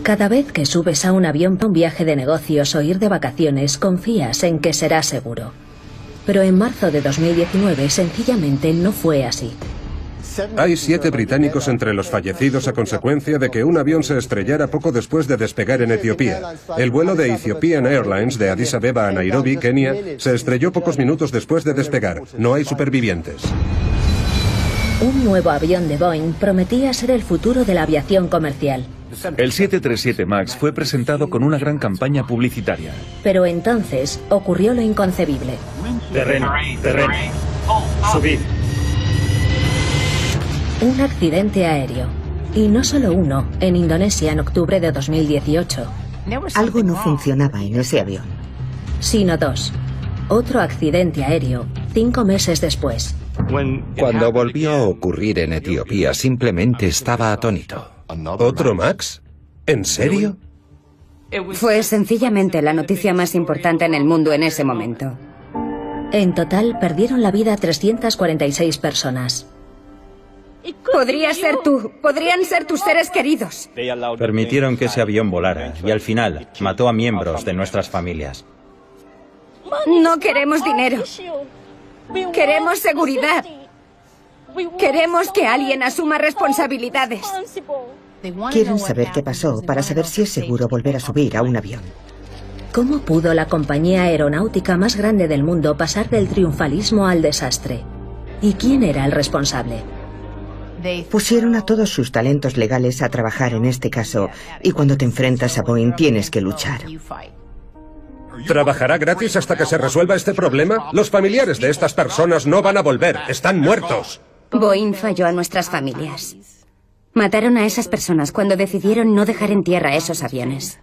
Cada vez que subes a un avión para un viaje de negocios o ir de vacaciones, confías en que será seguro. Pero en marzo de 2019 sencillamente no fue así. Hay 7 británicos entre los fallecidos a consecuencia de que un avión se estrellara poco después de despegar en Etiopía. El vuelo de Ethiopian Airlines de Addis Abeba a Nairobi, Kenia, se estrelló pocos minutos después de despegar. No hay supervivientes. Un nuevo avión de Boeing prometía ser el futuro de la aviación comercial. El 737 MAX fue presentado con una gran campaña publicitaria. Pero entonces ocurrió lo inconcebible. Terreno. Subid. Un accidente aéreo. Y no solo uno, en Indonesia en octubre de 2018. Algo no funcionaba en ese avión. Sino 2. Otro accidente aéreo, 5 meses después. Cuando volvió a ocurrir en Etiopía, simplemente estaba atónito. ¿Otro Max? ¿En serio? Fue sencillamente la noticia más importante en el mundo en ese momento. En total perdieron la vida 346 personas. Podría ser tú, podrían ser tus seres queridos. Permitieron que ese avión volara y al final mató a miembros de nuestras familias. No queremos dinero. Queremos seguridad. Queremos que alguien asuma responsabilidades. Quieren saber qué pasó para saber si es seguro volver a subir a un avión. ¿Cómo pudo la compañía aeronáutica más grande del mundo pasar del triunfalismo al desastre? ¿Y quién era el responsable? Pusieron a todos sus talentos legales a trabajar en este caso, y cuando te enfrentas a Boeing tienes que luchar. ¿Trabajará gratis hasta que se resuelva este problema? Los familiares de estas personas no van a volver. Están muertos. Boeing falló a nuestras familias. Mataron a esas personas cuando decidieron no dejar en tierra esos aviones.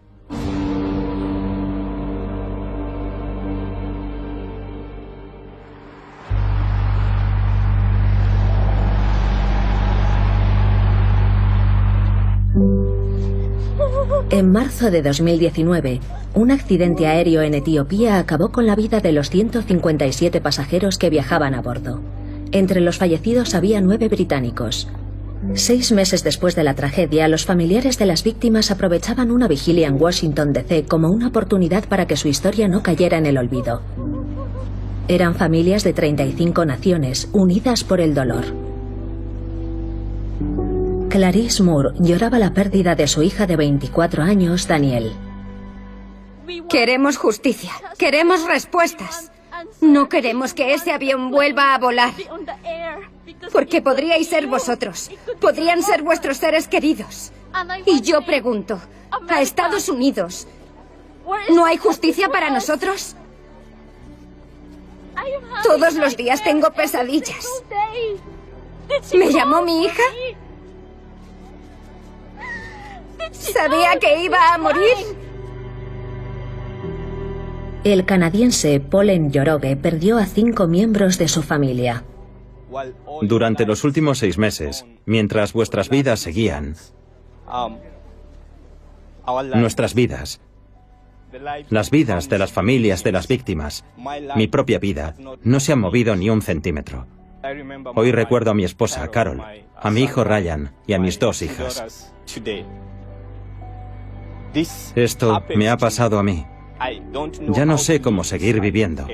En marzo de 2019, un accidente aéreo en Etiopía acabó con la vida de los 157 pasajeros que viajaban a bordo. Entre los fallecidos había 9 británicos. 6 meses después de la tragedia, los familiares de las víctimas aprovechaban una vigilia en Washington, D.C. como una oportunidad para que su historia no cayera en el olvido. Eran familias de 35 naciones, unidas por el dolor. Clarice Moore lloraba la pérdida de su hija de 24 años, Danielle. Queremos justicia, queremos respuestas. No queremos que ese avión vuelva a volar. Porque podríais ser vosotros, podrían ser vuestros seres queridos. Y yo pregunto, ¿a Estados Unidos no hay justicia para nosotros? Todos los días tengo pesadillas. ¿Me llamó mi hija? ¿Sabía que iba a morir? El canadiense Paul Njoroge perdió a 5 miembros de su familia. Durante los últimos 6 meses, mientras vuestras vidas seguían, nuestras vidas, las vidas de las familias de las víctimas, mi propia vida, no se han movido ni un centímetro. Hoy recuerdo a mi esposa, Carol, a mi hijo Ryan y a mis 2 hijas. Esto me ha pasado a mí. Ya no sé cómo seguir viviendo.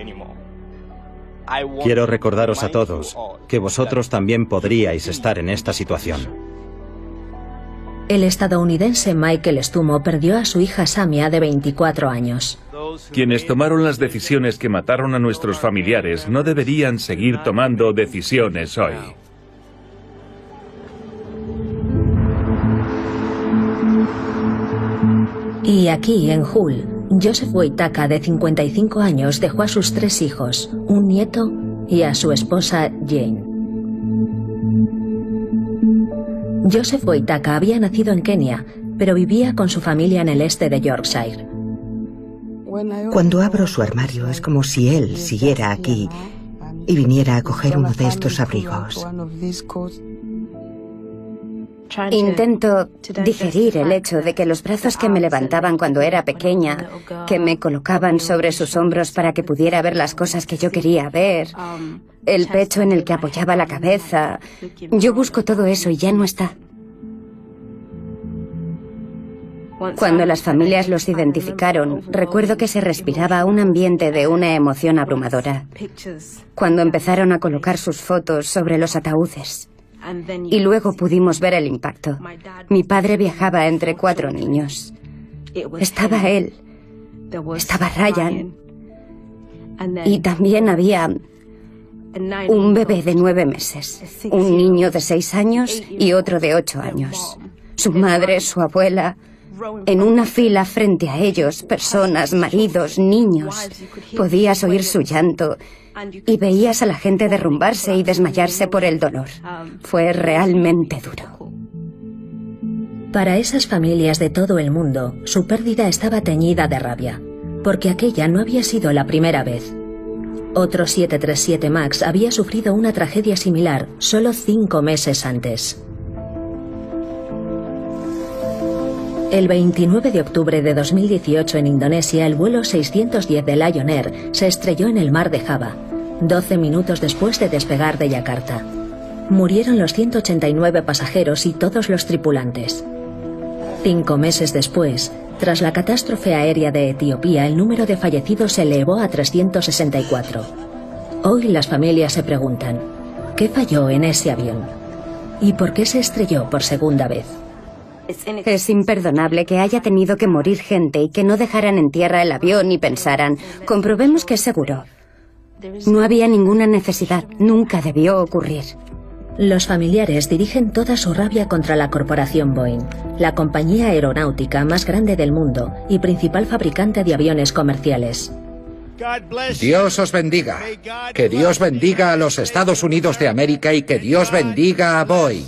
Quiero recordaros a todos que vosotros también podríais estar en esta situación. El estadounidense Michael Stumo perdió a su hija Samia de 24 años. Quienes tomaron las decisiones que mataron a nuestros familiares no deberían seguir tomando decisiones hoy. Y aquí, en Hull, Joseph Waitaka, de 55 años, dejó a sus 3 hijos, un nieto y a su esposa Jane. Joseph Waitaka había nacido en Kenia, pero vivía con su familia en el este de Yorkshire. Cuando abro su armario es como si él siguiera aquí y viniera a coger uno de estos abrigos. Intento digerir el hecho de que los brazos que me levantaban cuando era pequeña, que me colocaban sobre sus hombros para que pudiera ver las cosas que yo quería ver, el pecho en el que apoyaba la cabeza, yo busco todo eso y ya no está. Cuando las familias los identificaron, recuerdo que se respiraba un ambiente de una emoción abrumadora. Cuando empezaron a colocar sus fotos sobre los ataúdes. Y luego pudimos ver el impacto. Mi padre viajaba entre 4 niños. Estaba él. Estaba Ryan. Y también había un bebé de 9 meses, un niño de 6 años y otro de 8 años. Su madre, su abuela, en una fila frente a ellos, personas, maridos, niños. Podías oír su llanto y veías a la gente derrumbarse y desmayarse por el dolor. Fue realmente duro. Para esas familias de todo el mundo, su pérdida estaba teñida de rabia, porque aquella no había sido la primera vez. Otro 737 MAX había sufrido una tragedia similar solo 5 meses antes. El 29 de octubre de 2018 en Indonesia, el vuelo 610 de Lion Air se estrelló en el mar de Java, 12 minutos después de despegar de Yakarta. Murieron los 189 pasajeros y todos los tripulantes. 5 meses después, tras la catástrofe aérea de Etiopía, el número de fallecidos se elevó a 364. Hoy las familias se preguntan, ¿qué falló en ese avión? ¿Y por qué se estrelló por segunda vez? Es imperdonable que haya tenido que morir gente y que no dejaran en tierra el avión y pensaran, comprobemos que es seguro. No había ninguna necesidad, nunca debió ocurrir. Los familiares dirigen toda su rabia contra la corporación Boeing, la compañía aeronáutica más grande del mundo y principal fabricante de aviones comerciales. Dios os bendiga. Que Dios bendiga a los Estados Unidos de América y que Dios bendiga a Boeing.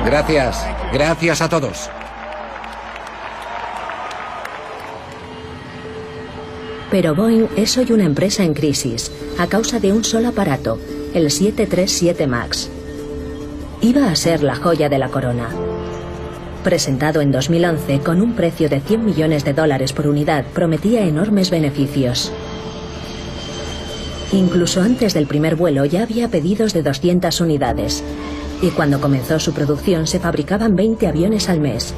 Gracias. Gracias a todos. Pero Boeing es hoy una empresa en crisis, a causa de un solo aparato, el 737 MAX. Iba a ser la joya de la corona. Presentado en 2011 con un precio de $100 millones por unidad, prometía enormes beneficios. Incluso antes del primer vuelo ya había pedidos de 200 unidades. Y cuando comenzó su producción se fabricaban 20 aviones al mes.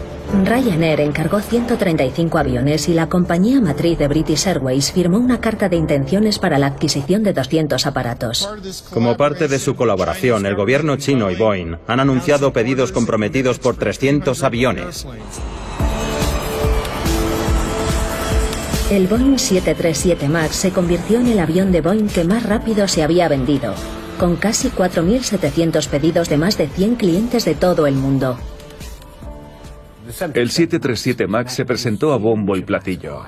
Ryanair encargó 135 aviones y la compañía matriz de British Airways firmó una carta de intenciones para la adquisición de 200 aparatos. Como parte de su colaboración, el gobierno chino y Boeing han anunciado pedidos comprometidos por 300 aviones. El Boeing 737 MAX se convirtió en el avión de Boeing que más rápido se había vendido, con casi 4.700 pedidos de más de 100 clientes de todo el mundo. El 737 MAX se presentó a bombo y platillo.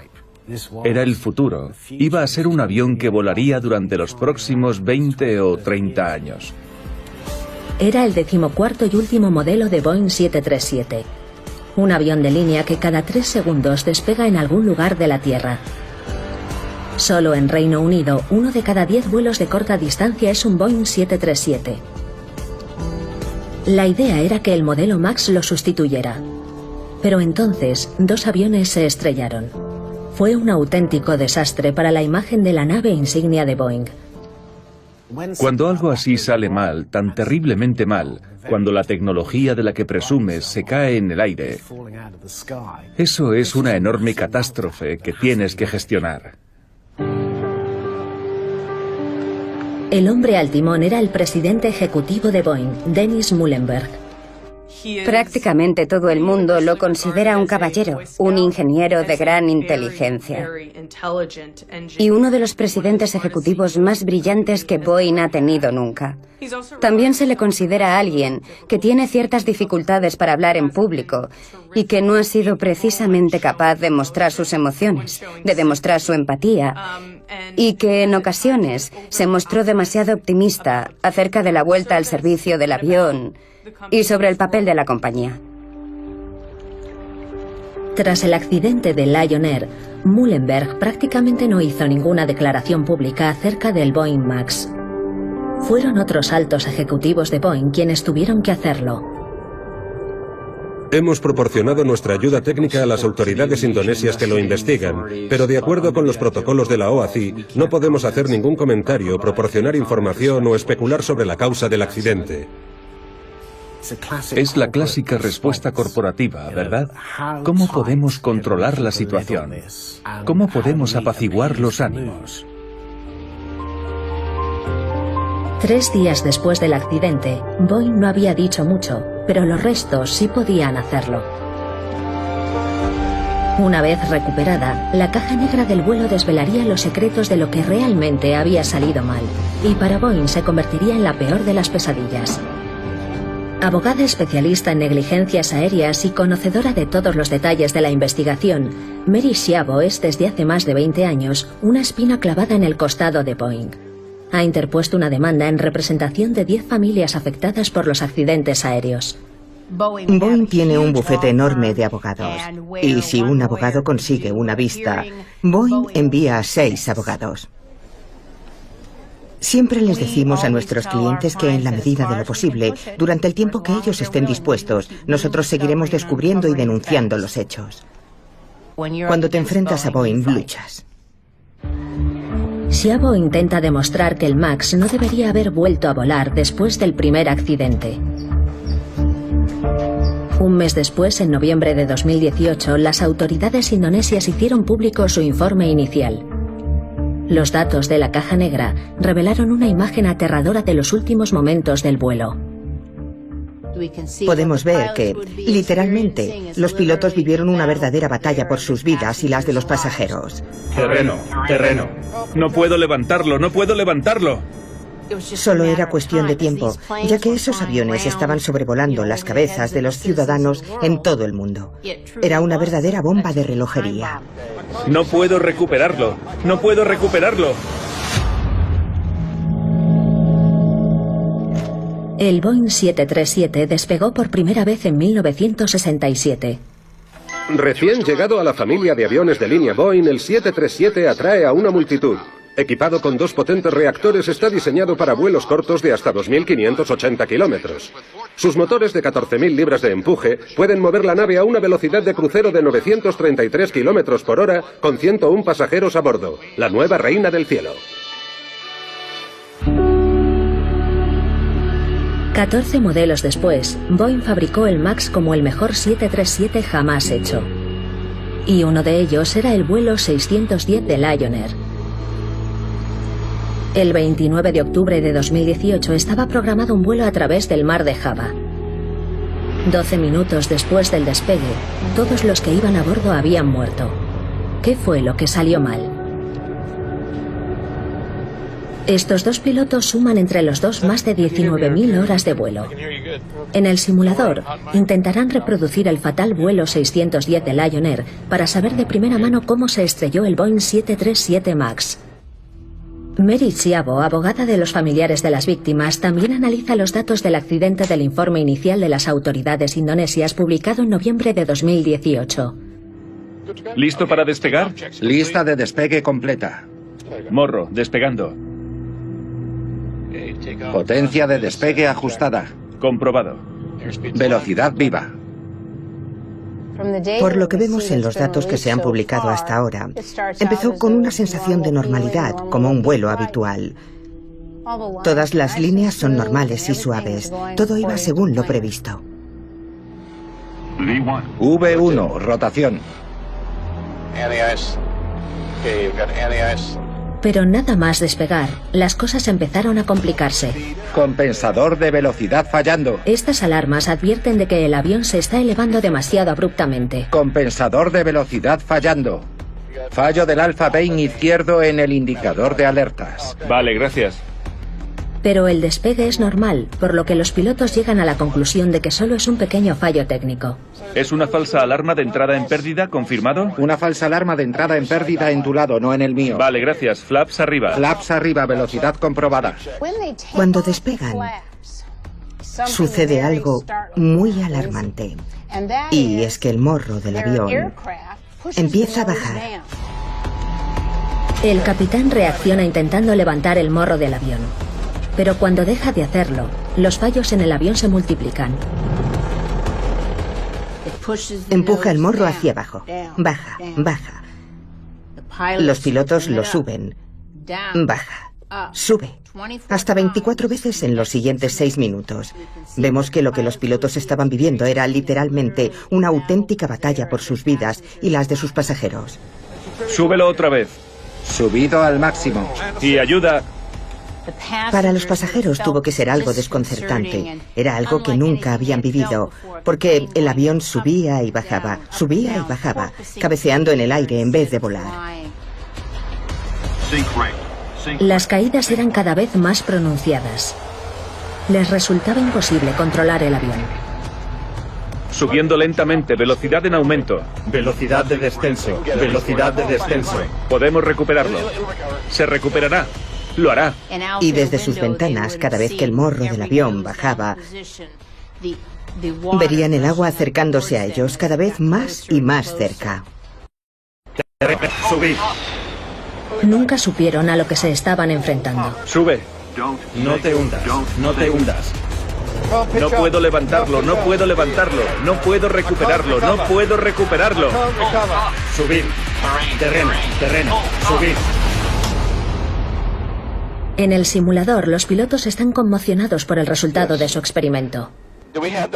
Era el futuro. Iba a ser un avión que volaría durante los próximos 20 o 30 años. Era el 14º y último modelo de Boeing 737. Un avión de línea que cada 3 segundos despega en algún lugar de la Tierra. Solo en Reino Unido, 1 de cada 10 vuelos de corta distancia es un Boeing 737. La idea era que el modelo MAX lo sustituyera. Pero entonces, 2 aviones se estrellaron. Fue un auténtico desastre para la imagen de la nave insignia de Boeing. Cuando algo así sale mal, tan terriblemente mal, cuando la tecnología de la que presumes se cae en el aire, eso es una enorme catástrofe que tienes que gestionar. El hombre al timón era el presidente ejecutivo de Boeing, Dennis Muilenburg. Prácticamente todo el mundo lo considera un caballero, un ingeniero de gran inteligencia y uno de los presidentes ejecutivos más brillantes que Boeing ha tenido nunca. También se le considera alguien que tiene ciertas dificultades para hablar en público y que no ha sido precisamente capaz de mostrar sus emociones, de demostrar su empatía, y que en ocasiones se mostró demasiado optimista acerca de la vuelta al servicio del avión y sobre el papel de la compañía. Tras el accidente de Lion Air, Muilenburg prácticamente no hizo ninguna declaración pública acerca del Boeing MAX. Fueron otros altos ejecutivos de Boeing quienes tuvieron que hacerlo. Hemos proporcionado nuestra ayuda técnica a las autoridades indonesias que lo investigan, pero de acuerdo con los protocolos de la OACI, no podemos hacer ningún comentario, proporcionar información o especular sobre la causa del accidente. Es la clásica respuesta corporativa, ¿verdad? ¿Cómo podemos controlar la situación? ¿Cómo podemos apaciguar los ánimos? 3 días después del accidente, Boeing no había dicho mucho, pero los restos sí podían hacerlo. Una vez recuperada, la caja negra del vuelo desvelaría los secretos de lo que realmente había salido mal, y para Boeing se convertiría en la peor de las pesadillas. Abogada especialista en negligencias aéreas y conocedora de todos los detalles de la investigación, Mary Schiavo es desde hace más de 20 años una espina clavada en el costado de Boeing. Ha interpuesto una demanda en representación de 10 familias afectadas por los accidentes aéreos. Boeing tiene un bufete enorme de abogados, y si un abogado consigue una vista, Boeing envía a 6 abogados. Siempre les decimos a nuestros clientes que en la medida de lo posible, durante el tiempo que ellos estén dispuestos, nosotros seguiremos descubriendo y denunciando los hechos. Cuando te enfrentas a Boeing, luchas. Schiavo intenta demostrar que el MAX no debería haber vuelto a volar después del primer accidente. Un mes después, en noviembre de 2018, las autoridades indonesias hicieron público su informe inicial. Los datos de la caja negra revelaron una imagen aterradora de los últimos momentos del vuelo. Podemos ver que, literalmente, los pilotos vivieron una verdadera batalla por sus vidas y las de los pasajeros. Terreno. No puedo levantarlo, no puedo levantarlo. Solo era cuestión de tiempo, ya que esos aviones estaban sobrevolando las cabezas de los ciudadanos en todo el mundo. Era una verdadera bomba de relojería. No puedo recuperarlo, no puedo recuperarlo. El Boeing 737 despegó por primera vez en 1967. Recién llegado a la familia de aviones de línea Boeing, el 737 atrae a una multitud. Equipado con 2 potentes reactores, está diseñado para vuelos cortos de hasta 2.580 kilómetros. Sus motores de 14.000 libras de empuje pueden mover la nave a una velocidad de crucero de 933 kilómetros por hora con 101 pasajeros a bordo. La nueva reina del cielo. 14 modelos después, Boeing fabricó el MAX como el mejor 737 jamás hecho. Y uno de ellos era el vuelo 610 de Lion Air. El 29 de octubre de 2018 estaba programado un vuelo a través del mar de Java. 12 minutos después del despegue, todos los que iban a bordo habían muerto. ¿Qué fue lo que salió mal? Estos 2 pilotos suman entre los dos más de 19.000 horas de vuelo. En el simulador, intentarán reproducir el fatal vuelo 610 de Lion Air para saber de primera mano cómo se estrelló el Boeing 737 MAX. Mary Schiavo, abogada de los familiares de las víctimas, también analiza los datos del accidente del informe inicial de las autoridades indonesias publicado en noviembre de 2018. ¿Listo para despegar? Lista de despegue completa. Morro, despegando. Potencia de despegue ajustada. Comprobado. Velocidad viva. Por lo que vemos en los datos que se han publicado hasta ahora, empezó con una sensación de normalidad, como un vuelo habitual. Todas las líneas son normales y suaves. Todo iba según lo previsto. V1, rotación. Pero nada más despegar, las cosas empezaron a complicarse. Compensador de velocidad fallando. Estas alarmas advierten de que el avión se está elevando demasiado abruptamente. Compensador de velocidad fallando. Fallo del alfa Bain izquierdo en el indicador de alertas. Vale, gracias. Pero el despegue es normal, por lo que los pilotos llegan a la conclusión de que solo es un pequeño fallo técnico. ¿Es una falsa alarma de entrada en pérdida, confirmado? Una falsa alarma de entrada en pérdida en tu lado, no en el mío. Vale, gracias. Flaps arriba. Flaps arriba, velocidad comprobada. Cuando despegan, sucede algo muy alarmante. Y es que el morro del avión empieza a bajar. El capitán reacciona intentando levantar el morro del avión. Pero cuando deja de hacerlo, los fallos en el avión se multiplican. Empuja el morro hacia abajo. Baja, baja. Los pilotos lo suben. Baja. Sube. Hasta 24 veces en los siguientes 6 minutos. Vemos que lo que los pilotos estaban viviendo era literalmente una auténtica batalla por sus vidas y las de sus pasajeros. Súbelo otra vez. Subido al máximo. Y ayuda. Para los pasajeros tuvo que ser algo desconcertante. Era algo que nunca habían vivido, porque el avión subía y bajaba, cabeceando en el aire en vez de volar. Las caídas eran cada vez más pronunciadas. Les resultaba imposible controlar el avión. Subiendo lentamente, velocidad en aumento. Velocidad de descenso, velocidad de descenso. Podemos recuperarlo. Se recuperará. Lo hará. Y desde sus ventanas, cada vez que el morro del avión bajaba, verían el agua acercándose a ellos cada vez más y más cerca. Subid. Nunca supieron a lo que se estaban enfrentando. Sube. No te hundas, no te hundas. No puedo levantarlo, no puedo levantarlo, no puedo recuperarlo, no puedo recuperarlo. Subid. Terreno, terreno, subid. En el simulador, los pilotos están conmocionados por el resultado de su experimento.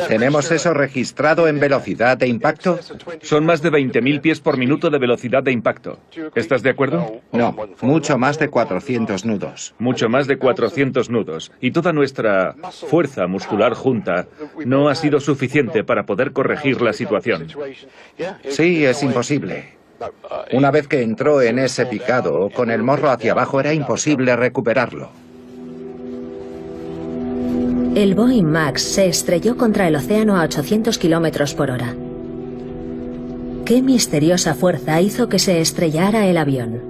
¿Tenemos eso registrado en velocidad de impacto? Son más de 20.000 pies por minuto de velocidad de impacto. ¿Estás de acuerdo? No, mucho más de 400 nudos. Mucho más de 400 nudos. Y toda nuestra fuerza muscular junta no ha sido suficiente para poder corregir la situación. Sí, es imposible. Una vez que entró en ese picado, con el morro hacia abajo era imposible recuperarlo. El Boeing Max se estrelló contra el océano a 800 kilómetros por hora. ¿Qué misteriosa fuerza hizo que se estrellara el avión?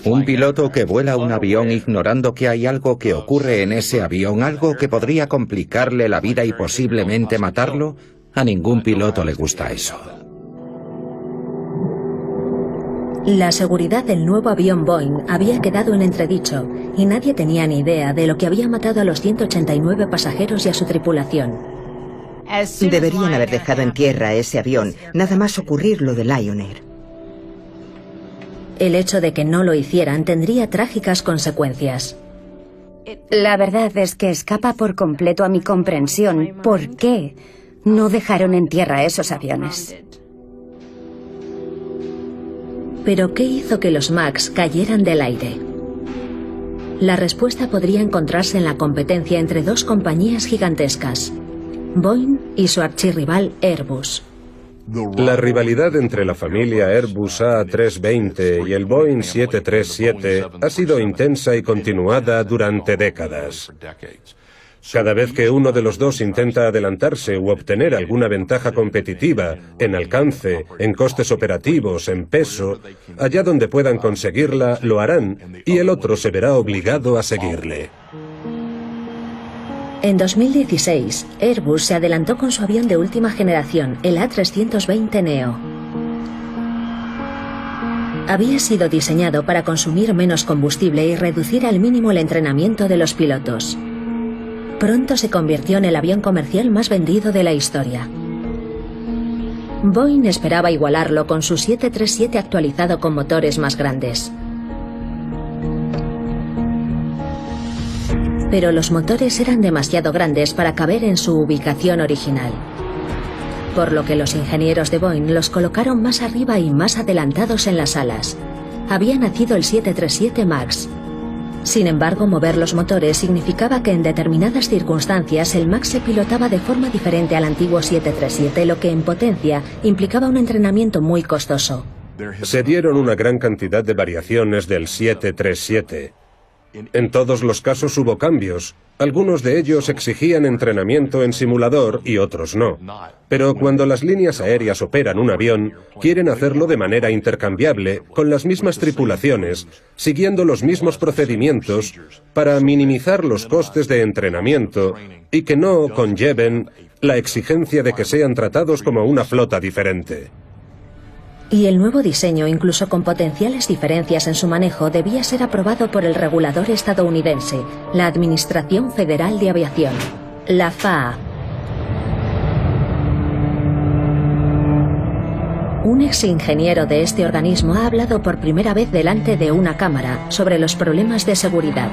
Un piloto que vuela un avión ignorando que hay algo que ocurre en ese avión, algo que podría complicarle la vida y posiblemente matarlo, a ningún piloto le gusta eso. La seguridad del nuevo avión Boeing había quedado en entredicho y nadie tenía ni idea de lo que había matado a los 189 pasajeros y a su tripulación. Deberían haber dejado en tierra ese avión, nada más ocurrir lo de Lion Air. El hecho de que no lo hicieran tendría trágicas consecuencias. La verdad es que escapa por completo a mi comprensión por qué no dejaron en tierra esos aviones. ¿Pero qué hizo que los Max cayeran del aire? La respuesta podría encontrarse en la competencia entre dos compañías gigantescas, Boeing y su archirrival Airbus. La rivalidad entre la familia Airbus A320 y el Boeing 737 ha sido intensa y continuada durante décadas. Cada vez que uno de los dos intenta adelantarse u obtener alguna ventaja competitiva en alcance, en costes operativos, en peso, allá donde puedan conseguirla, lo harán y el otro se verá obligado a seguirle. En 2016, Airbus se adelantó con su avión de última generación, el A320 Neo. Había sido diseñado para consumir menos combustible y reducir al mínimo el entrenamiento de los pilotos. Pronto se convirtió en el avión comercial más vendido de la historia. Boeing esperaba igualarlo con su 737 actualizado con motores más grandes. Pero los motores eran demasiado grandes para caber en su ubicación original. Por lo que los ingenieros de Boeing los colocaron más arriba y más adelantados en las alas. Había nacido el 737 MAX. Sin embargo, mover los motores significaba que en determinadas circunstancias el MAX se pilotaba de forma diferente al antiguo 737, lo que en potencia implicaba un entrenamiento muy costoso. Se dieron una gran cantidad de variaciones del 737. En todos los casos hubo cambios. Algunos de ellos exigían entrenamiento en simulador y otros no. Pero cuando las líneas aéreas operan un avión, quieren hacerlo de manera intercambiable, con las mismas tripulaciones, siguiendo los mismos procedimientos, para minimizar los costes de entrenamiento y que no conlleven la exigencia de que sean tratados como una flota diferente. Y el nuevo diseño, incluso con potenciales diferencias en su manejo, debía ser aprobado por el regulador estadounidense, la Administración Federal de Aviación, la FAA. Un ex ingeniero de este organismo ha hablado por primera vez delante de una cámara sobre los problemas de seguridad.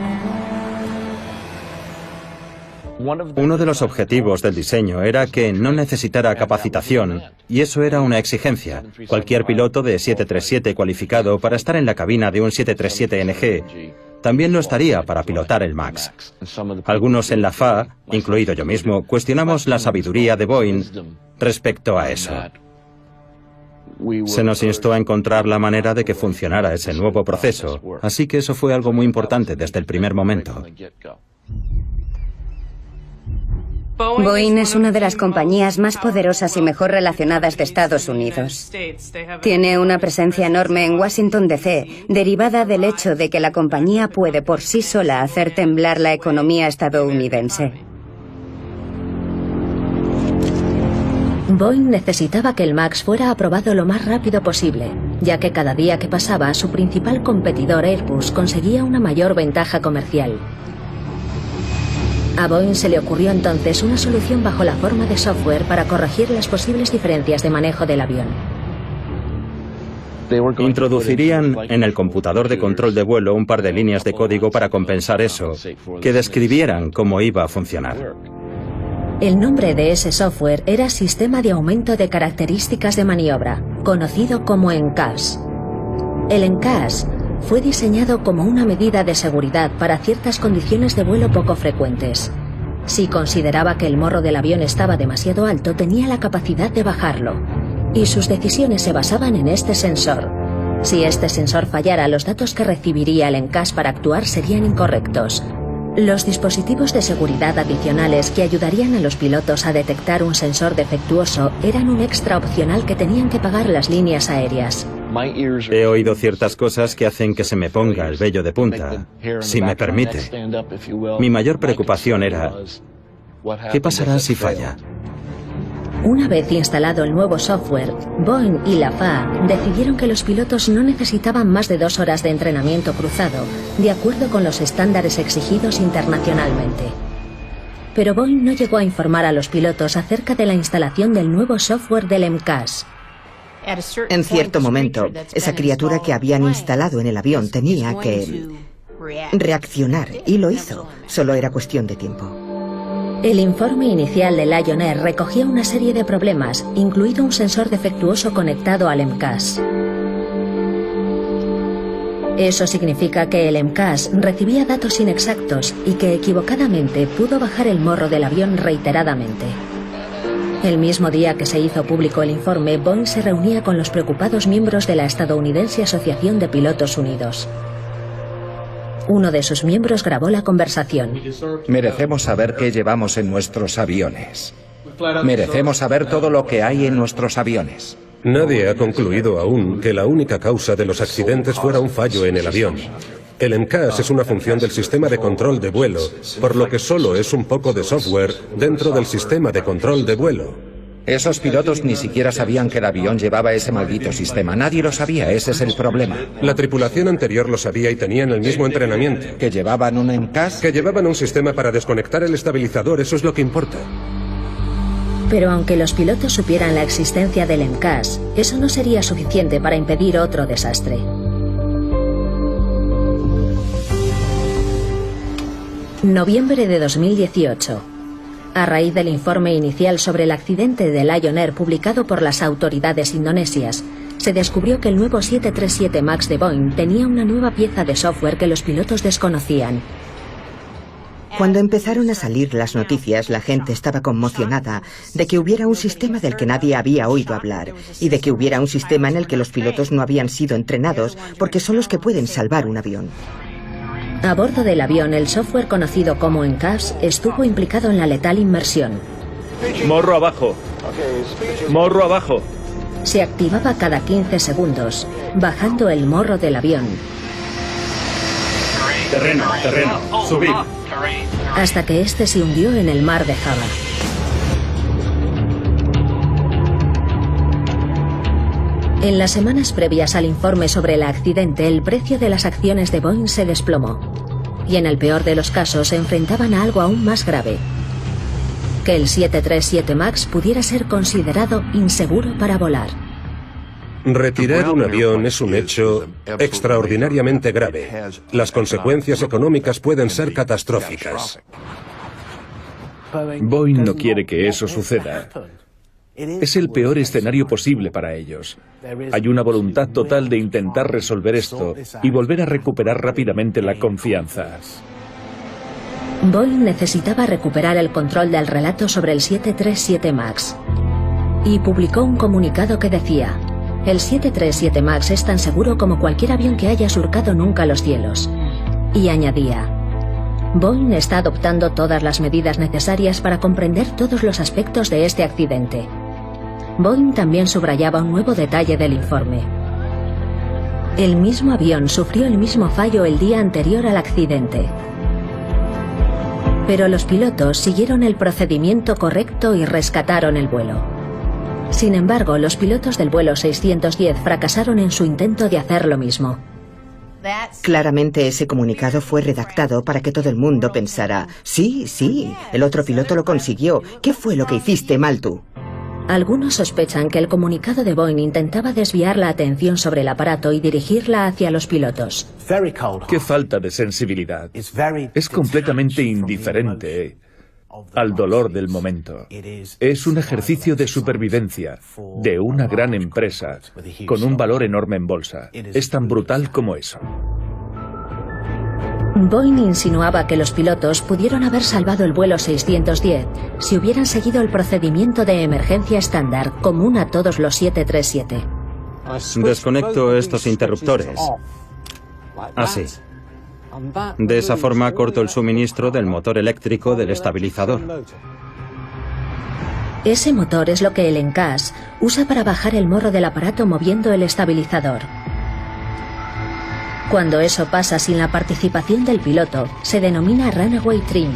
Uno de los objetivos del diseño era que no necesitara capacitación, y eso era una exigencia. Cualquier piloto de 737 cualificado para estar en la cabina de un 737NG también lo estaría para pilotar el MAX. Algunos en la FAA, incluido yo mismo, cuestionamos la sabiduría de Boeing respecto a eso. Se nos instó a encontrar la manera de que funcionara ese nuevo proceso, así que eso fue algo muy importante desde el primer momento. Boeing es una de las compañías más poderosas y mejor relacionadas de Estados Unidos. Tiene una presencia enorme en Washington, D.C., derivada del hecho de que la compañía puede por sí sola hacer temblar la economía estadounidense. Boeing necesitaba que el MAX fuera aprobado lo más rápido posible, ya que cada día que pasaba su principal competidor Airbus conseguía una mayor ventaja comercial. A Boeing se le ocurrió entonces una solución bajo la forma de software para corregir las posibles diferencias de manejo del avión. Introducirían en el computador de control de vuelo un par de líneas de código para compensar eso, que describieran cómo iba a funcionar. El nombre de ese software era Sistema de Aumento de Características de Maniobra, conocido como NCAS. El NCAS fue diseñado como una medida de seguridad para ciertas condiciones de vuelo poco frecuentes. Si consideraba que el morro del avión estaba demasiado alto, tenía la capacidad de bajarlo, y sus decisiones se basaban en este sensor. Si este sensor fallara, los datos que recibiría el NCAS para actuar serían incorrectos. Los dispositivos de seguridad adicionales que ayudarían a los pilotos a detectar un sensor defectuoso eran un extra opcional que tenían que pagar las líneas aéreas. He oído ciertas cosas que hacen que se me ponga el vello de punta, si me permite. Mi mayor preocupación era, ¿qué pasará si falla? Una vez instalado el nuevo software, Boeing y la FAA decidieron que los pilotos no necesitaban más de 2 horas de entrenamiento cruzado, de acuerdo con los estándares exigidos internacionalmente. Pero Boeing no llegó a informar a los pilotos acerca de la instalación del nuevo software del MCAS. En cierto momento, esa criatura que habían instalado en el avión tenía que reaccionar, y lo hizo. Solo era cuestión de tiempo. El informe inicial de Lion Air recogía una serie de problemas, incluido un sensor defectuoso conectado al MCAS. Eso significa que el MCAS recibía datos inexactos y que equivocadamente pudo bajar el morro del avión reiteradamente. El mismo día que se hizo público el informe, Boeing se reunía con los preocupados miembros de la estadounidense Asociación de Pilotos Unidos. Uno de sus miembros grabó la conversación. Merecemos saber qué llevamos en nuestros aviones. Merecemos saber todo lo que hay en nuestros aviones. Nadie ha concluido aún que la única causa de los accidentes fuera un fallo en el avión. El MCAS es una función del sistema de control de vuelo, por lo que solo es un poco de software dentro del sistema de control de vuelo. Esos pilotos ni siquiera sabían que el avión llevaba ese maldito sistema. Nadie lo sabía, ese es el problema. La tripulación anterior lo sabía y tenían el mismo entrenamiento. ¿Que llevaban un MCAS? Que llevaban un sistema para desconectar el estabilizador, eso es lo que importa. Pero aunque los pilotos supieran la existencia del MCAS, eso no sería suficiente para impedir otro desastre. Noviembre de 2018. A raíz del informe inicial sobre el accidente de Lion Air publicado por las autoridades indonesias, se descubrió que el nuevo 737 MAX de Boeing tenía una nueva pieza de software que los pilotos desconocían. Cuando empezaron a salir las noticias, la gente estaba conmocionada de que hubiera un sistema del que nadie había oído hablar y de que hubiera un sistema en el que los pilotos no habían sido entrenados porque son los que pueden salvar un avión. A bordo del avión, el software conocido como NCAS estuvo implicado en la letal inmersión. Morro abajo. Morro abajo. Se activaba cada 15 segundos, bajando el morro del avión. Terreno, subid. Hasta que este se hundió en el mar de Java. En las semanas previas al informe sobre el accidente, el precio de las acciones de Boeing se desplomó. Y en el peor de los casos se enfrentaban a algo aún más grave: que el 737 MAX pudiera ser considerado inseguro para volar. Retirar un avión es un hecho extraordinariamente grave. Las consecuencias económicas pueden ser catastróficas. Boeing no quiere que eso suceda. Es el peor escenario posible para ellos. Hay una voluntad total de intentar resolver esto y volver a recuperar rápidamente la confianza. Boeing necesitaba recuperar el control del relato sobre el 737 MAX y publicó un comunicado que decía: el 737 MAX es tan seguro como cualquier avión que haya surcado nunca los cielos. Y añadía: Boeing está adoptando todas las medidas necesarias para comprender todos los aspectos de este accidente. Boeing también subrayaba un nuevo detalle del informe. El mismo avión sufrió el mismo fallo el día anterior al accidente. Pero los pilotos siguieron el procedimiento correcto y rescataron el vuelo. Sin embargo, los pilotos del vuelo 610 fracasaron en su intento de hacer lo mismo. Claramente ese comunicado fue redactado para que todo el mundo pensara: sí, el otro piloto lo consiguió. ¿Qué fue lo que hiciste mal tú? Algunos sospechan que el comunicado de Boeing intentaba desviar la atención sobre el aparato y dirigirla hacia los pilotos. ¡Qué falta de sensibilidad! Es completamente indiferente al dolor del momento. Es un ejercicio de supervivencia de una gran empresa con un valor enorme en bolsa. Es tan brutal como eso. Boeing insinuaba que los pilotos pudieron haber salvado el vuelo 610 si hubieran seguido el procedimiento de emergencia estándar común a todos los 737. Desconecto estos interruptores. Así. De esa forma corto el suministro del motor eléctrico del estabilizador. Ese motor es lo que el NCAS usa para bajar el morro del aparato moviendo el estabilizador. Cuando eso pasa sin la participación del piloto, se denomina runaway trim.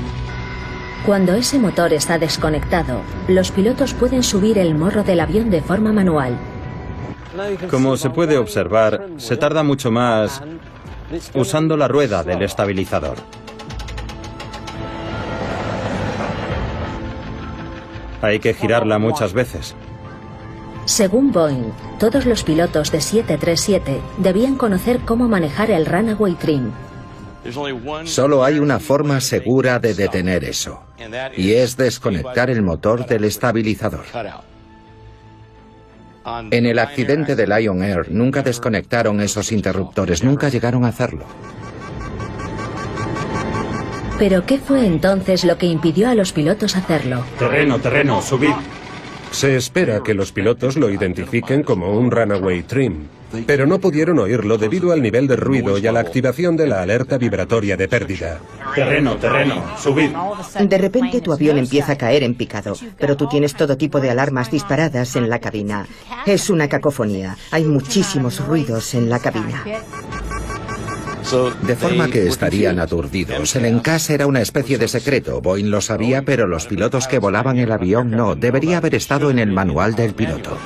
Cuando ese motor está desconectado, los pilotos pueden subir el morro del avión de forma manual. Como se puede observar, se tarda mucho más usando la rueda del estabilizador. Hay que girarla muchas veces. Según Boeing, todos los pilotos de 737 debían conocer cómo manejar el runaway trim. Solo hay una forma segura de detener eso, y es desconectar el motor del estabilizador. En el accidente de Lion Air nunca desconectaron esos interruptores, nunca llegaron a hacerlo. ¿Pero qué fue entonces lo que impidió a los pilotos hacerlo? Terreno, subid. Se espera que los pilotos lo identifiquen como un runaway trim, pero no pudieron oírlo debido al nivel de ruido y a la activación de la alerta vibratoria de pérdida. Terreno, subid. De repente tu avión empieza a caer en picado, pero tú tienes todo tipo de alarmas disparadas en la cabina. Es una cacofonía. Hay muchísimos ruidos en la cabina. De forma que estarían aturdidos. El NCAS era una especie de secreto. Boeing lo sabía, pero los pilotos que volaban el avión no. Debería haber estado en el manual del piloto.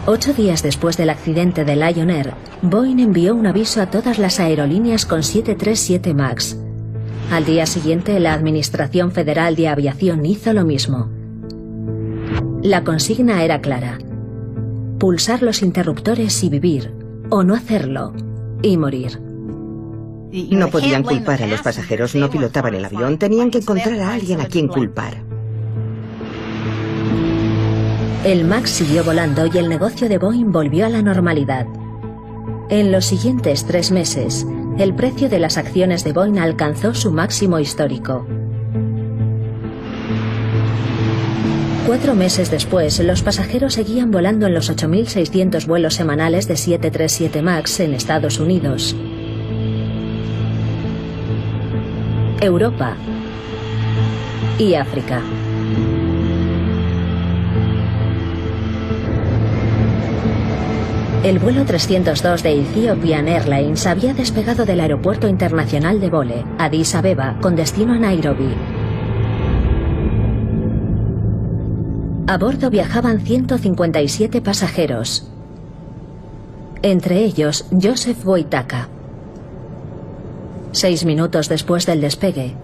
Ocho días después del accidente de Lion Air, Boeing envió un aviso a todas las aerolíneas con 737 MAX. Al día siguiente, la Administración Federal de Aviación hizo lo mismo. La consigna era clara: pulsar los interruptores y vivir, o no hacerlo y morir. No podían culpar a los pasajeros, no pilotaban el avión, tenían que encontrar a alguien a quien culpar. El MAX siguió volando y el negocio de Boeing volvió a la normalidad. En los siguientes 3 meses, el precio de las acciones de Boeing alcanzó su máximo histórico. 4 meses después, los pasajeros seguían volando en los 8.600 vuelos semanales de 737 MAX en Estados Unidos, Europa y África. El vuelo 302 de Ethiopian Airlines había despegado del Aeropuerto Internacional de Bole, Addis Abeba, con destino a Nairobi. A bordo viajaban 157 pasajeros, entre ellos Joseph Boitaka. 6 minutos después del despegue,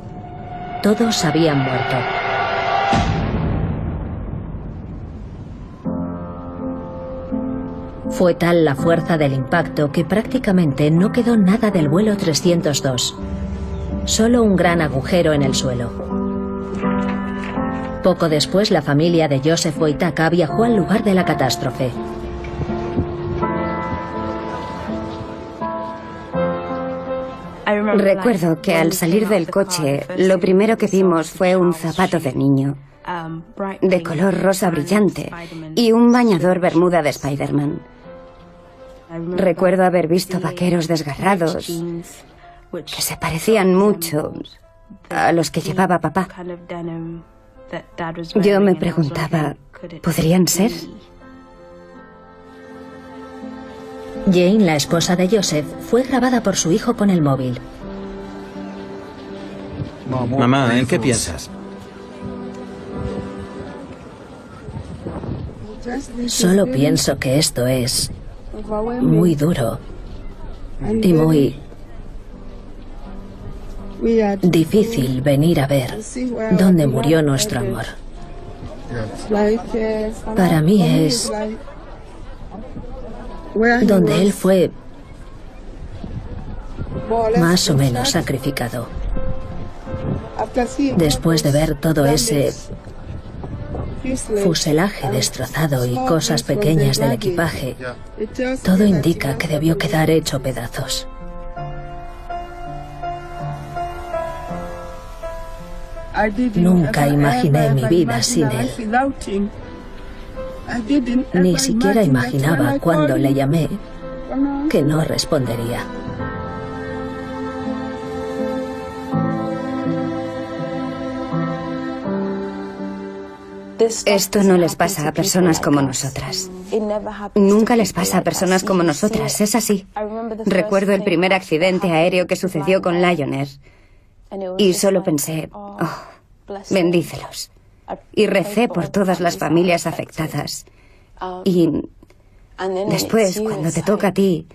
todos habían muerto. Fue tal la fuerza del impacto que prácticamente no quedó nada del vuelo 302. Solo un gran agujero en el suelo. Poco después, la familia de Joseph Wojtaka viajó al lugar de la catástrofe. Recuerdo que al salir del coche, lo primero que vimos fue un zapato de niño, de color rosa brillante, y un bañador bermuda de Spider-Man. Recuerdo haber visto vaqueros desgarrados, que se parecían mucho a los que llevaba papá. Yo me preguntaba, ¿podrían ser? Jane, la esposa de Joseph, fue grabada por su hijo con el móvil. Mamá, ¿en qué piensas? Solo pienso que esto es muy duro y muy difícil venir a ver dónde murió nuestro amor. Para mí es donde él fue más o menos sacrificado. Después de ver todo ese fuselaje destrozado y cosas pequeñas del equipaje, todo indica que debió quedar hecho pedazos. Nunca imaginé mi vida sin él. Ni siquiera imaginaba cuando le llamé que no respondería. Esto no les pasa a personas como nosotras. Nunca les pasa a personas como nosotras, es así. Recuerdo el primer accidente aéreo que sucedió con Lion Air y solo pensé, oh, bendícelos. Y recé por todas las familias afectadas. Y después, cuando te toca a ti,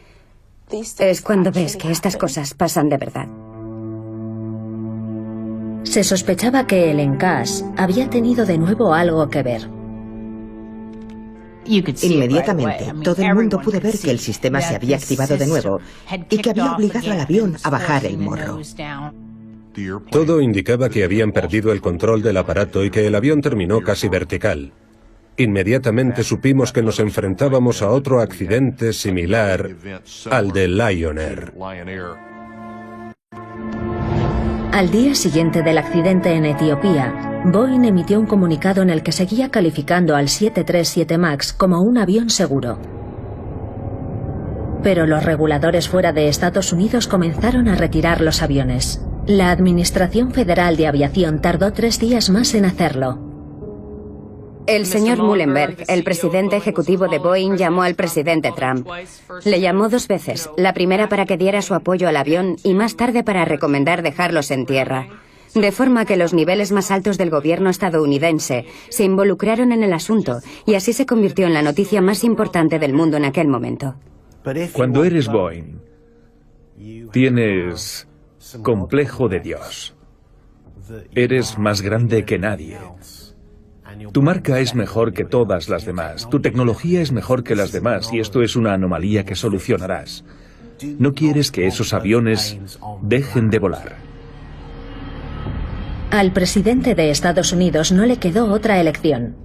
es cuando ves que estas cosas pasan de verdad. Se sospechaba que el Encash había tenido de nuevo algo que ver. Inmediatamente, todo el mundo pudo ver que el sistema se había activado de nuevo y que había obligado al avión a bajar el morro. Todo indicaba que habían perdido el control del aparato y que el avión terminó casi vertical. Inmediatamente supimos que nos enfrentábamos a otro accidente similar al de Lion Air. Al día siguiente del accidente en Etiopía, Boeing emitió un comunicado en el que seguía calificando al 737 MAX como un avión seguro. Pero los reguladores fuera de Estados Unidos comenzaron a retirar los aviones. La Administración Federal de Aviación tardó 3 días más en hacerlo. El señor Muhlenberg, el presidente ejecutivo de Boeing, llamó al presidente Trump. Le llamó 2 veces, la primera para que diera su apoyo al avión y más tarde para recomendar dejarlos en tierra. De forma que los niveles más altos del gobierno estadounidense se involucraron en el asunto y así se convirtió en la noticia más importante del mundo en aquel momento. Cuando eres Boeing, tienes complejo de Dios. Eres más grande que nadie. Tu marca es mejor que todas las demás. Tu tecnología es mejor que las demás y esto es una anomalía que solucionarás. No quieres que esos aviones dejen de volar. Al presidente de Estados Unidos no le quedó otra elección.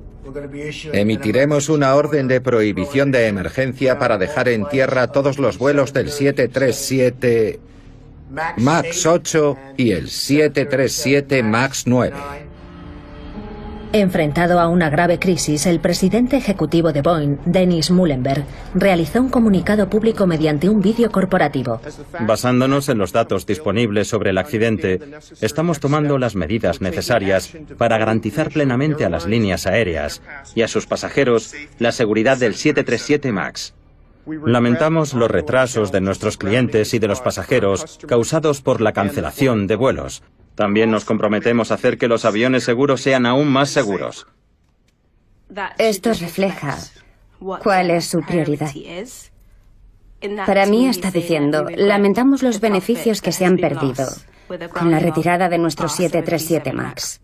Emitiremos una orden de prohibición de emergencia para dejar en tierra todos los vuelos del 737 MAX 8 y el 737 MAX 9. Enfrentado a una grave crisis, el presidente ejecutivo de Boeing, Dennis Muhlenberg, realizó un comunicado público mediante un vídeo corporativo. Basándonos en los datos disponibles sobre el accidente, estamos tomando las medidas necesarias para garantizar plenamente a las líneas aéreas y a sus pasajeros la seguridad del 737 MAX. Lamentamos los retrasos de nuestros clientes y de los pasajeros causados por la cancelación de vuelos. También nos comprometemos a hacer que los aviones seguros sean aún más seguros. Esto refleja cuál es su prioridad. Para mí está diciendo, lamentamos los beneficios que se han perdido con la retirada de nuestro 737 MAX.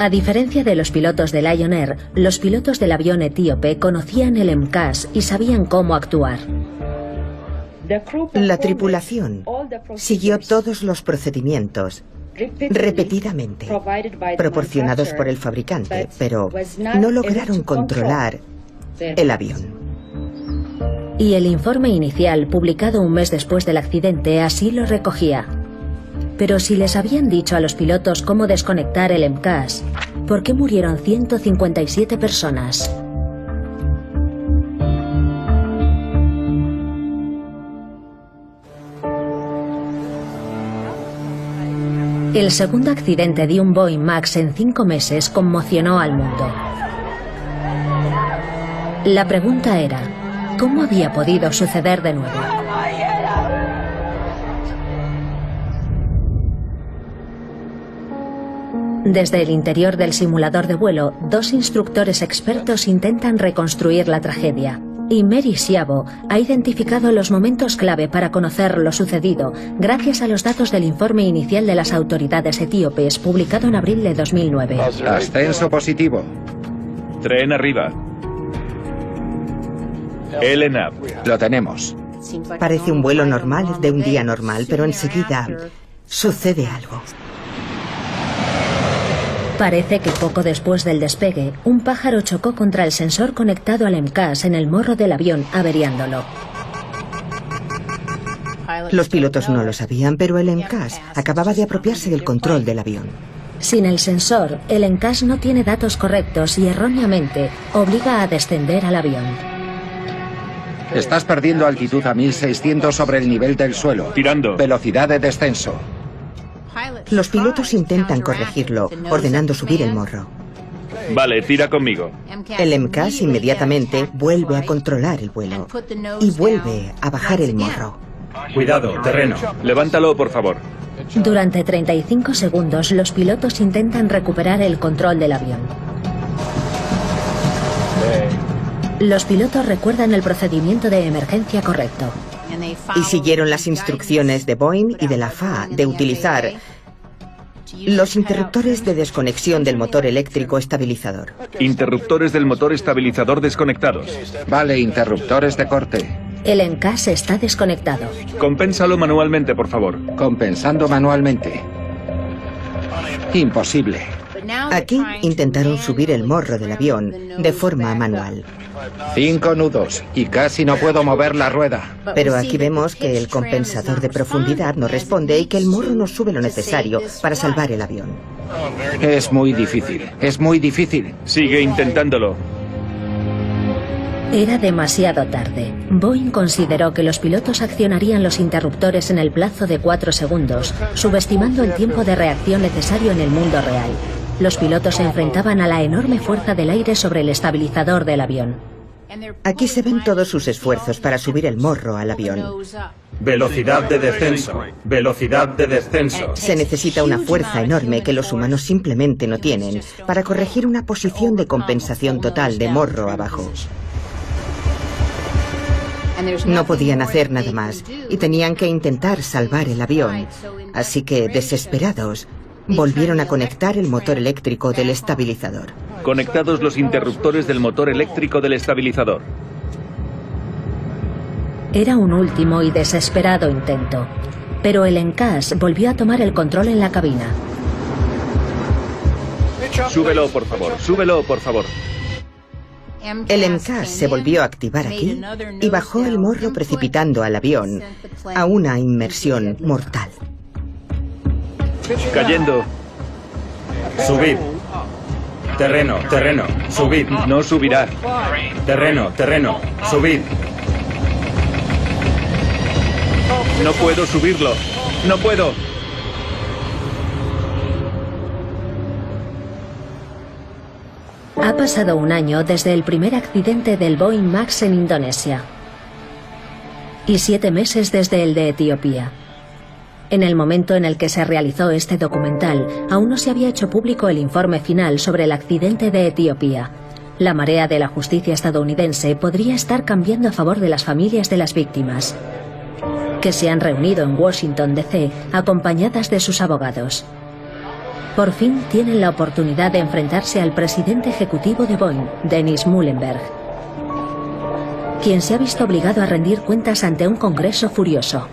A diferencia de los pilotos de Lion Air, los pilotos del avión etíope conocían el MCAS y sabían cómo actuar. La tripulación siguió todos los procedimientos repetidamente, proporcionados por el fabricante, pero no lograron controlar el avión. Y el informe inicial, publicado un mes después del accidente, así lo recogía. Pero si les habían dicho a los pilotos cómo desconectar el MCAS, ¿por qué murieron 157 personas? El segundo accidente de un Boeing MAX en 5 meses conmocionó al mundo. La pregunta era, ¿cómo había podido suceder de nuevo? Desde el interior del simulador de vuelo, 2 instructores expertos intentan reconstruir la tragedia. Y Mary Siabo ha identificado los momentos clave para conocer lo sucedido, gracias a los datos del informe inicial de las autoridades etíopes, publicado en abril de 2009. Ascenso positivo. Tren arriba. Elena. Lo tenemos. Parece un vuelo normal de un día normal, pero enseguida sucede algo. Parece que poco después del despegue, un pájaro chocó contra el sensor conectado al MCAS en el morro del avión, averiándolo. Los pilotos no lo sabían, pero el MCAS acababa de apropiarse del control del avión. Sin el sensor, el MCAS no tiene datos correctos y erróneamente obliga a descender al avión. Estás perdiendo altitud a 1600 sobre el nivel del suelo. Tirando. Velocidad de descenso. Los pilotos intentan corregirlo, ordenando subir el morro. Vale, tira conmigo. El MCAS inmediatamente vuelve a controlar el vuelo y vuelve a bajar el morro. Cuidado, terreno. Levántalo, por favor. Durante 35 segundos, los pilotos intentan recuperar el control del avión. Los pilotos recuerdan el procedimiento de emergencia correcto. Y siguieron las instrucciones de Boeing y de la FAA de utilizar los interruptores de desconexión del motor eléctrico estabilizador. Interruptores del motor estabilizador desconectados. Vale, interruptores de corte. El MCAS está desconectado. Compénsalo manualmente, por favor. Compensando manualmente. Imposible. Aquí intentaron subir el morro del avión de forma manual. 5 nudos y casi no puedo mover la rueda. Pero aquí vemos que el compensador de profundidad no responde y que el morro no sube lo necesario para salvar el avión. Es muy difícil, es muy difícil. Sigue intentándolo. Era demasiado tarde. Boeing consideró que los pilotos accionarían los interruptores en el plazo de 4 segundos, subestimando el tiempo de reacción necesario en el mundo real. Los pilotos se enfrentaban a la enorme fuerza del aire sobre el estabilizador del avión. Aquí se ven todos sus esfuerzos para subir el morro al avión. Velocidad de descenso. Velocidad de descenso. Se necesita una fuerza enorme que los humanos simplemente no tienen para corregir una posición de compensación total de morro abajo. No podían hacer nada más y tenían que intentar salvar el avión. Así que, desesperados, volvieron a conectar el motor eléctrico del estabilizador. Conectados los interruptores del motor eléctrico del estabilizador. Era un último y desesperado intento, pero el MCAS volvió a tomar el control en la cabina. Súbelo, por favor, súbelo, por favor. El MCAS se volvió a activar aquí y bajó el morro precipitando al avión a una inmersión mortal. Cayendo. Subid. Terreno, terreno, subid. No subirá. Terreno, terreno, subid. No puedo subirlo. No puedo. Ha pasado un año desde el primer accidente del Boeing MAX en Indonesia y 7 meses desde el de Etiopía. En el momento en el que se realizó este documental, aún no se había hecho público el informe final sobre el accidente de Etiopía. La marea de la justicia estadounidense podría estar cambiando a favor de las familias de las víctimas, que se han reunido en Washington, D.C., acompañadas de sus abogados. Por fin tienen la oportunidad de enfrentarse al presidente ejecutivo de Boeing, Dennis Muilenburg, quien se ha visto obligado a rendir cuentas ante un Congreso furioso.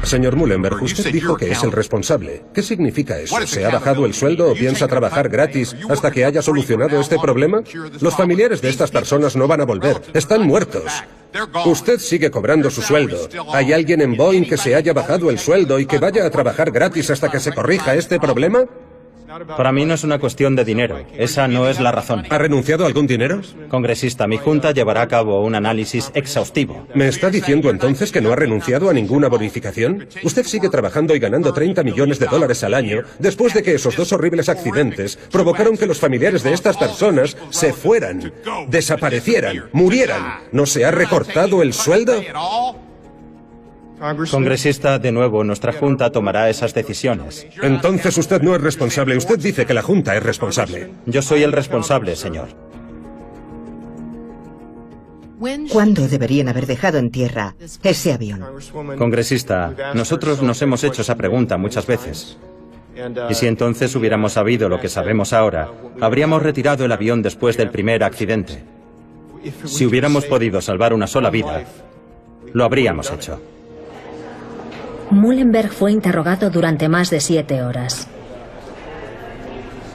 Señor Muilenburg, usted dijo que es el responsable. ¿Qué significa eso? ¿Se ha bajado el sueldo o piensa trabajar gratis hasta que haya solucionado este problema? Los familiares de estas personas no van a volver. Están muertos. Usted sigue cobrando su sueldo. ¿Hay alguien en Boeing que se haya bajado el sueldo y que vaya a trabajar gratis hasta que se corrija este problema? Para mí no es una cuestión de dinero. Esa no es la razón. ¿Ha renunciado a algún dinero? Congresista, mi junta llevará a cabo un análisis exhaustivo. ¿Me está diciendo entonces que no ha renunciado a ninguna bonificación? Usted sigue trabajando y ganando $30 millones al año después de que esos dos horribles accidentes provocaron que los familiares de estas personas se fueran, desaparecieran, murieran. ¿No se ha recortado el sueldo? Congresista, de nuevo, nuestra junta tomará esas decisiones. Entonces usted no es responsable. Usted dice que la junta es responsable. Yo soy el responsable, señor. ¿Cuándo deberían haber dejado en tierra ese avión? Congresista, nosotros nos hemos hecho esa pregunta muchas veces. Y si entonces hubiéramos sabido lo que sabemos ahora, habríamos retirado el avión después del primer accidente. Si hubiéramos podido salvar una sola vida, lo habríamos hecho. Muilenburg fue interrogado durante más de 7 horas.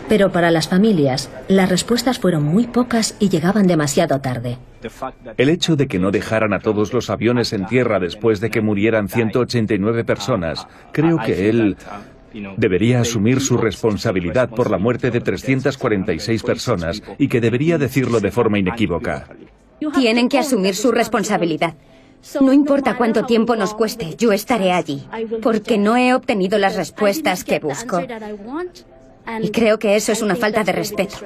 Pero para las familias, las respuestas fueron muy pocas y llegaban demasiado tarde. El hecho de que no dejaran a todos los aviones en tierra después de que murieran 189 personas, creo que él debería asumir su responsabilidad por la muerte de 346 personas y que debería decirlo de forma inequívoca. Tienen que asumir su responsabilidad. No importa cuánto tiempo nos cueste, yo estaré allí, porque no he obtenido las respuestas que busco. Y creo que eso es una falta de respeto.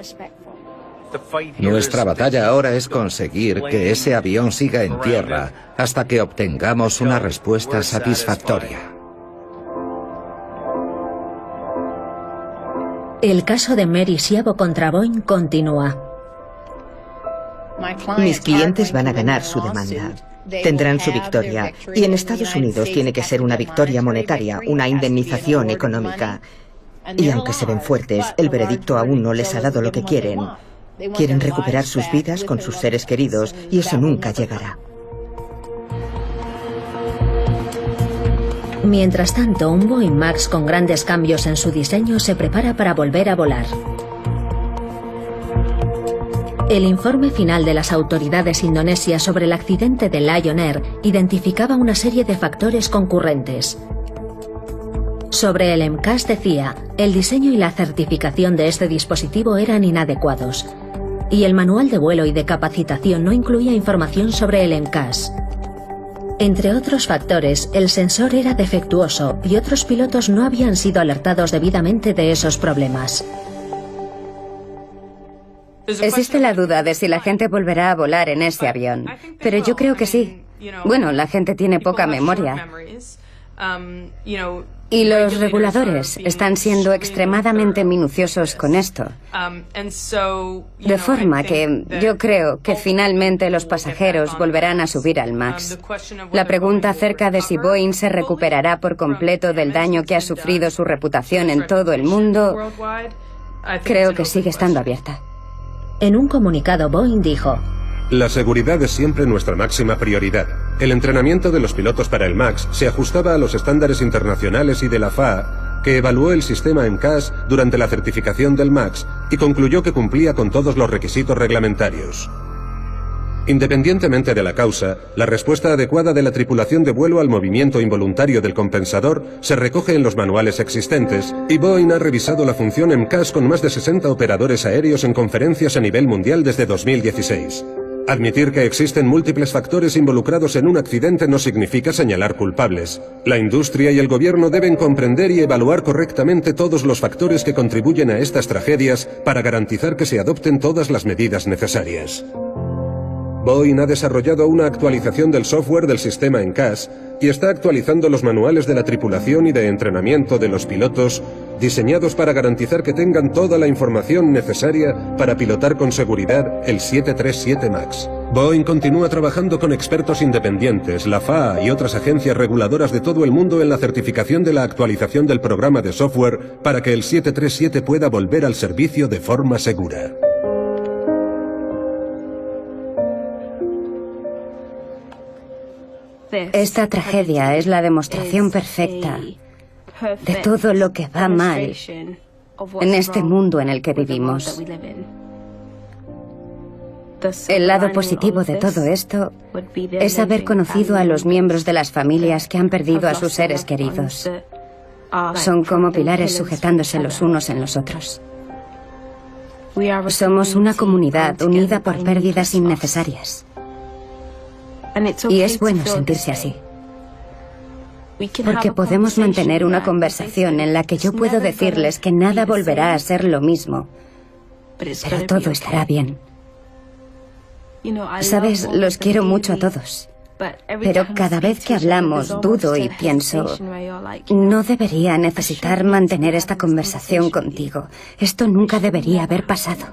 Nuestra batalla ahora es conseguir que ese avión siga en tierra hasta que obtengamos una respuesta satisfactoria. El caso de Mary Schiavo contra Boeing continúa. Mis clientes van a ganar su demanda. Tendrán su victoria. Y en Estados Unidos tiene que ser una victoria monetaria, una indemnización económica. Y aunque se ven fuertes, el veredicto aún no les ha dado lo que quieren. Quieren recuperar sus vidas con sus seres queridos y eso nunca llegará. Mientras tanto, un Boeing Max con grandes cambios en su diseño se prepara para volver a volar. El informe final de las autoridades indonesias sobre el accidente de Lion Air identificaba una serie de factores concurrentes. Sobre el MCAS decía, el diseño y la certificación de este dispositivo eran inadecuados, y el manual de vuelo y de capacitación no incluía información sobre el MCAS. Entre otros factores, el sensor era defectuoso y otros pilotos no habían sido alertados debidamente de esos problemas. Existe la duda de si la gente volverá a volar en ese avión, pero yo creo que sí. Bueno, la gente tiene poca memoria. Y los reguladores están siendo extremadamente minuciosos con esto. De forma que yo creo que finalmente los pasajeros volverán a subir al MAX. La pregunta acerca de si Boeing se recuperará por completo del daño que ha sufrido su reputación en todo el mundo, creo que sigue estando abierta. En un comunicado, Boeing dijo: la seguridad es siempre nuestra máxima prioridad. El entrenamiento de los pilotos para el MAX se ajustaba a los estándares internacionales y de la FAA, que evaluó el sistema MCAS durante la certificación del MAX y concluyó que cumplía con todos los requisitos reglamentarios. Independientemente de la causa, la respuesta adecuada de la tripulación de vuelo al movimiento involuntario del compensador se recoge en los manuales existentes, y Boeing ha revisado la función MCAS con más de 60 operadores aéreos en conferencias a nivel mundial desde 2016. Admitir que existen múltiples factores involucrados en un accidente no significa señalar culpables. La industria y el gobierno deben comprender y evaluar correctamente todos los factores que contribuyen a estas tragedias para garantizar que se adopten todas las medidas necesarias. Boeing ha desarrollado una actualización del software del sistema MCAS y está actualizando los manuales de la tripulación y de entrenamiento de los pilotos, diseñados para garantizar que tengan toda la información necesaria para pilotar con seguridad el 737 MAX. Boeing continúa trabajando con expertos independientes, la FAA y otras agencias reguladoras de todo el mundo en la certificación de la actualización del programa de software para que el 737 pueda volver al servicio de forma segura. Esta tragedia es la demostración perfecta de todo lo que va mal en este mundo en el que vivimos. El lado positivo de todo esto es haber conocido a los miembros de las familias que han perdido a sus seres queridos. Son como pilares sujetándose los unos en los otros. Somos una comunidad unida por pérdidas innecesarias. Y es bueno sentirse así. Porque podemos mantener una conversación en la que yo puedo decirles que nada volverá a ser lo mismo, pero todo estará bien. Sabes, los quiero mucho a todos, pero cada vez que hablamos dudo y pienso, no debería necesitar mantener esta conversación contigo. Esto nunca debería haber pasado.